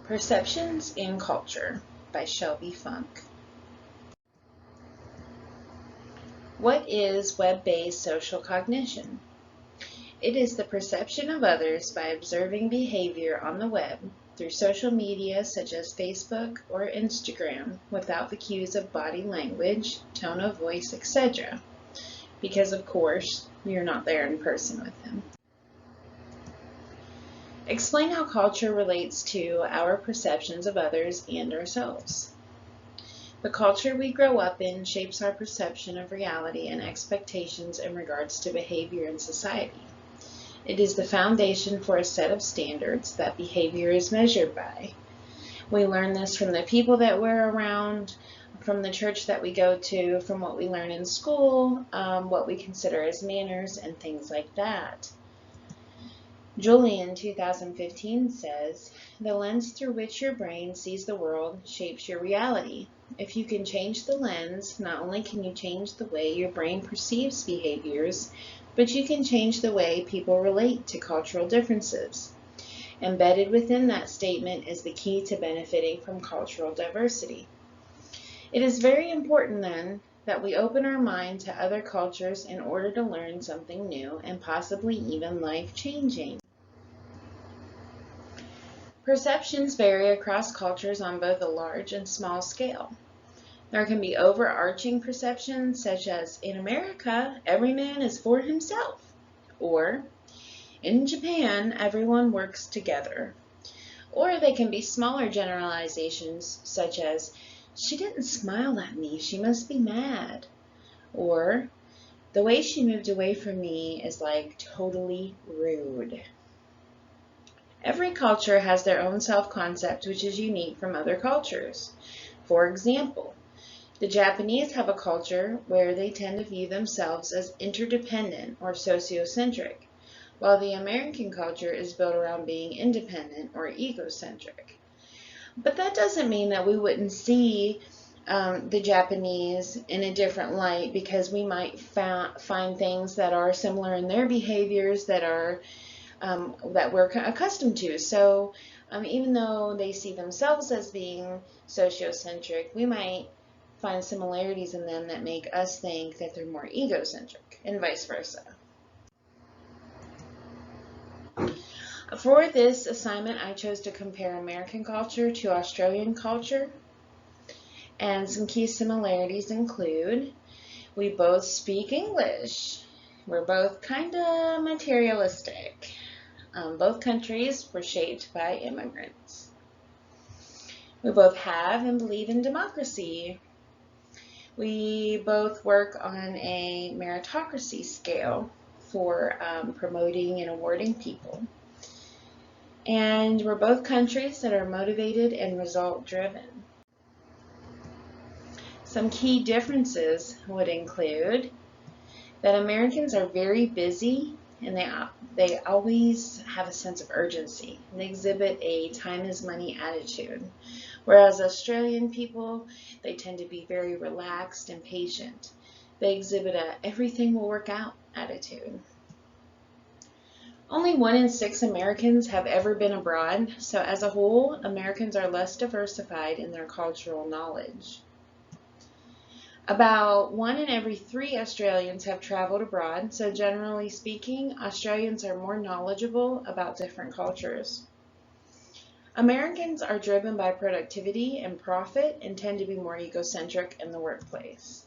Perceptions in Culture by Shelby Funk. What is web-based social cognition? It is the perception of others by observing behavior on the web through social media such as Facebook or Instagram without the cues of body language, tone of voice, etc. Because of course, you're not there in person with them. Explain how culture relates to our perceptions of others and ourselves. The culture we grow up in shapes our perception of reality and expectations in regards to behavior in society. It is the foundation for a set of standards that behavior is measured by. We learn this from the people that we're around, from the church that we go to, from what we learn in school, what we consider as manners, and things like that. Julian 2015 says, "The lens through which your brain sees the world shapes your reality. If you can change the lens, not only can you change the way your brain perceives behaviors, but you can change the way people relate to cultural differences." Embedded within that statement is the key to benefiting from cultural diversity. It is very important then that we open our mind to other cultures in order to learn something new and possibly even life-changing. Perceptions vary across cultures on both a large and small scale. There can be overarching perceptions such as, in America, every man is for himself, or in Japan, everyone works together. Or they can be smaller generalizations such as, she didn't smile at me, she must be mad. Or, the way she moved away from me is like totally rude. Every culture has their own self-concept which is unique from other cultures. For example, the Japanese have a culture where they tend to view themselves as interdependent or sociocentric, while the American culture is built around being independent or egocentric. But that doesn't mean that we wouldn't see the Japanese in a different light, because we might find things that are similar in their behaviors that we're accustomed to. So even though they see themselves as being sociocentric, we might find similarities in them that make us think that they're more egocentric, and vice versa. For this assignment, I chose to compare American culture to Australian culture, and some key similarities include, we both speak English, we're both kind of materialistic. Both countries were shaped by immigrants. We both have and believe in democracy. We both work on a meritocracy scale for promoting and awarding people. And we're both countries that are motivated and result-driven. Some key differences would include that Americans are very busy, and they always have a sense of urgency. They exhibit a time is money attitude. Whereas Australian people, they tend to be very relaxed and patient. They exhibit a everything will work out attitude. Only 1 in 6 Americans have ever been abroad, so as a whole, Americans are less diversified in their cultural knowledge. About 1 in every 3 Australians have traveled abroad, so generally speaking, Australians are more knowledgeable about different cultures. Americans are driven by productivity and profit and tend to be more egocentric in the workplace.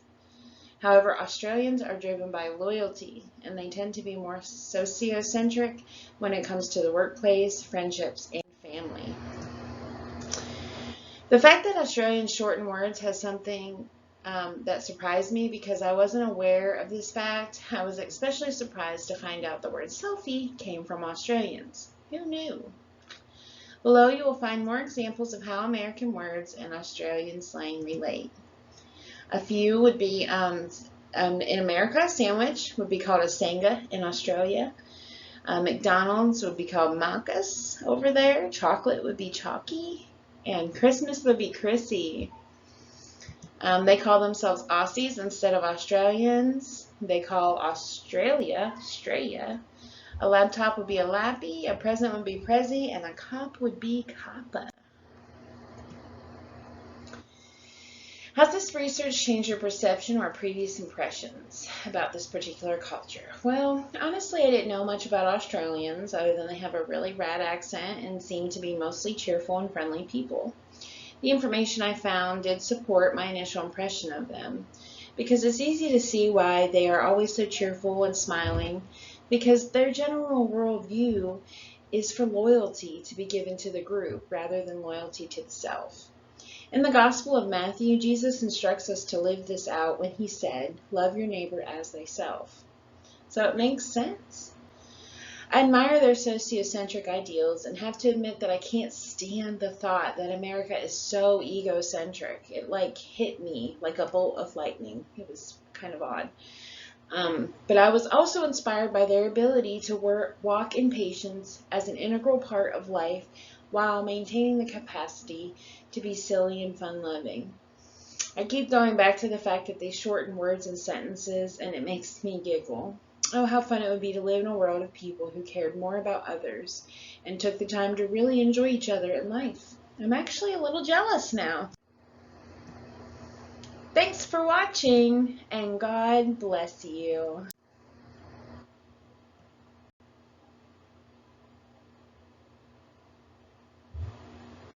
However, Australians are driven by loyalty, and they tend to be more sociocentric when it comes to the workplace, friendships, and family. The fact that Australians shorten words has something that surprised me, because I wasn't aware of this fact. I was especially surprised to find out the word selfie came from Australians. Who knew? Below you will find more examples of how American words and Australian slang relate. A few would be, in America, sandwich would be called a sanga in Australia. McDonald's would be called Macca's over there. Chocolate would be chalky. And Christmas would be Chrissy. They call themselves Aussies instead of Australians. They call Australia Australia. A laptop would be a lappy, a present would be prezi, and a cop would be kappa. Has this research changed your perception or previous impressions about this particular culture? Well, honestly, I didn't know much about Australians other than they have a really rad accent and seem to be mostly cheerful and friendly people. The information I found did support my initial impression of them, because it's easy to see why they are always so cheerful and smiling, because their general worldview is for loyalty to be given to the group rather than loyalty to the self. In the Gospel of Matthew, Jesus instructs us to live this out when he said, "Love your neighbor as thyself." So it makes sense. I admire their sociocentric ideals and have to admit that I can't stand the thought that America is so egocentric. It hit me like a bolt of lightning. It was kind of odd. But I was also inspired by their ability to walk in patience as an integral part of life while maintaining the capacity to be silly and fun-loving. I keep going back to the fact that they shorten words and sentences, and it makes me giggle. Oh, how fun it would be to live in a world of people who cared more about others and took the time to really enjoy each other in life. I'm actually a little jealous now. Thanks for watching, and God bless you.